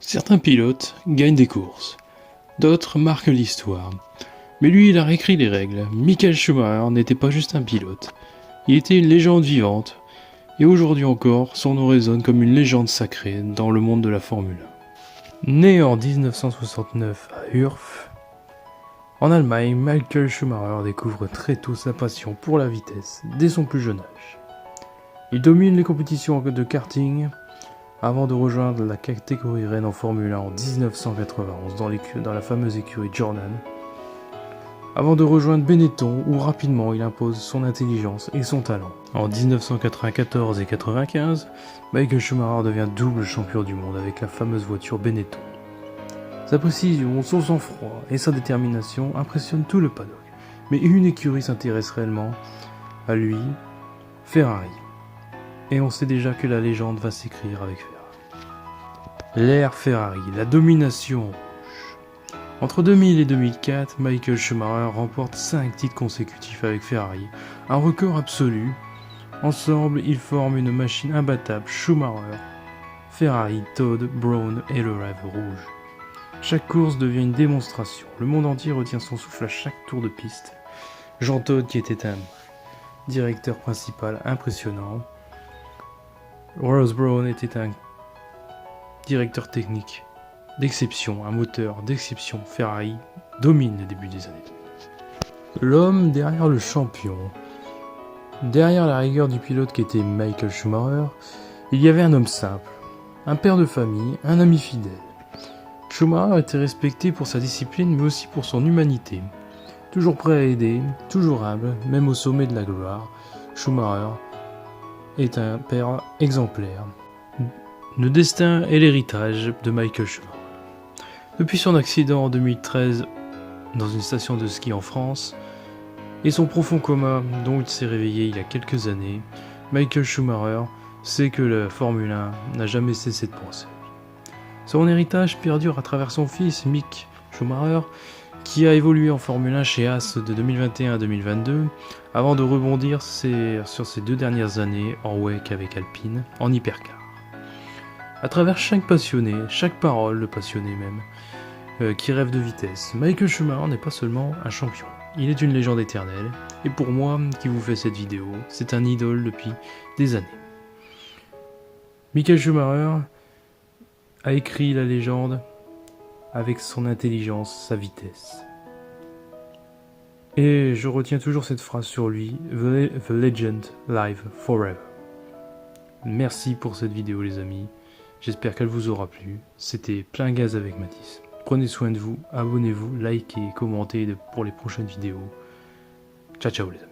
Certains pilotes gagnent des courses, d'autres marquent l'histoire. Mais lui, il a réécrit les règles. Michael Schumacher n'était pas juste un pilote, il était une légende vivante, et aujourd'hui encore, son nom résonne comme une légende sacrée dans le monde de la Formule 1. Né en 1969 à Urf, en Allemagne, Michael Schumacher découvre très tôt sa passion pour la vitesse dès son plus jeune âge. Il domine les compétitions de karting avant de rejoindre la catégorie reine en Formule 1 en 1991 dans la fameuse écurie Jordan, avant de rejoindre Benetton où rapidement il impose son intelligence et son talent. En 1994 et 1995, Michael Schumacher devient double champion du monde avec la fameuse voiture Benetton. Sa précision, son sang-froid et sa détermination impressionnent tout le paddock. Mais une écurie s'intéresse réellement à lui, Ferrari. Et on sait déjà que la légende va s'écrire avec Ferrari. L'ère Ferrari, la domination rouge. Entre 2000 et 2004, Michael Schumacher remporte 5 titres consécutifs avec Ferrari, un record absolu. Ensemble, ils forment une machine imbattable, Schumacher, Ferrari, Todd, Brown et le rêve rouge. Chaque course devient une démonstration, le monde entier retient son souffle à chaque tour de piste. Jean Todt, qui était un directeur principal impressionnant, Ross Brown était un directeur technique d'exception, un moteur d'exception. Ferrari domine le début des années 2000. L'homme derrière le champion, derrière la rigueur du pilote qui était Michael Schumacher, il y avait un homme simple, un père de famille, un ami fidèle. Schumacher était respecté pour sa discipline mais aussi pour son humanité. Toujours prêt à aider, toujours humble, même au sommet de la gloire, Schumacher est un père exemplaire. Le destin et l'héritage de Michael Schumacher. Depuis son accident en 2013 dans une station de ski en France et son profond coma dont il s'est réveillé il y a quelques années, Michael Schumacher sait que la Formule 1 n'a jamais cessé de penser. Son héritage perdure à travers son fils Mick Schumacher qui a évolué en Formule 1 chez Haas de 2021 à 2022 avant de rebondir sur ses 2 dernières années en WEC avec Alpine en hypercar. À travers chaque passionné, chaque parole de passionné même, qui rêve de vitesse, Michael Schumacher n'est pas seulement un champion, il est une légende éternelle, et pour moi qui vous fais cette vidéo, c'est un idole depuis des années. Michael Schumacher a écrit la légende avec son intelligence, sa vitesse. Et je retiens toujours cette phrase sur lui, The Legend Live Forever. Merci pour cette vidéo les amis, j'espère qu'elle vous aura plu. C'était Plein Gaz avec Mathis. Prenez soin de vous, abonnez-vous, likez, commentez pour les prochaines vidéos. Ciao ciao les amis.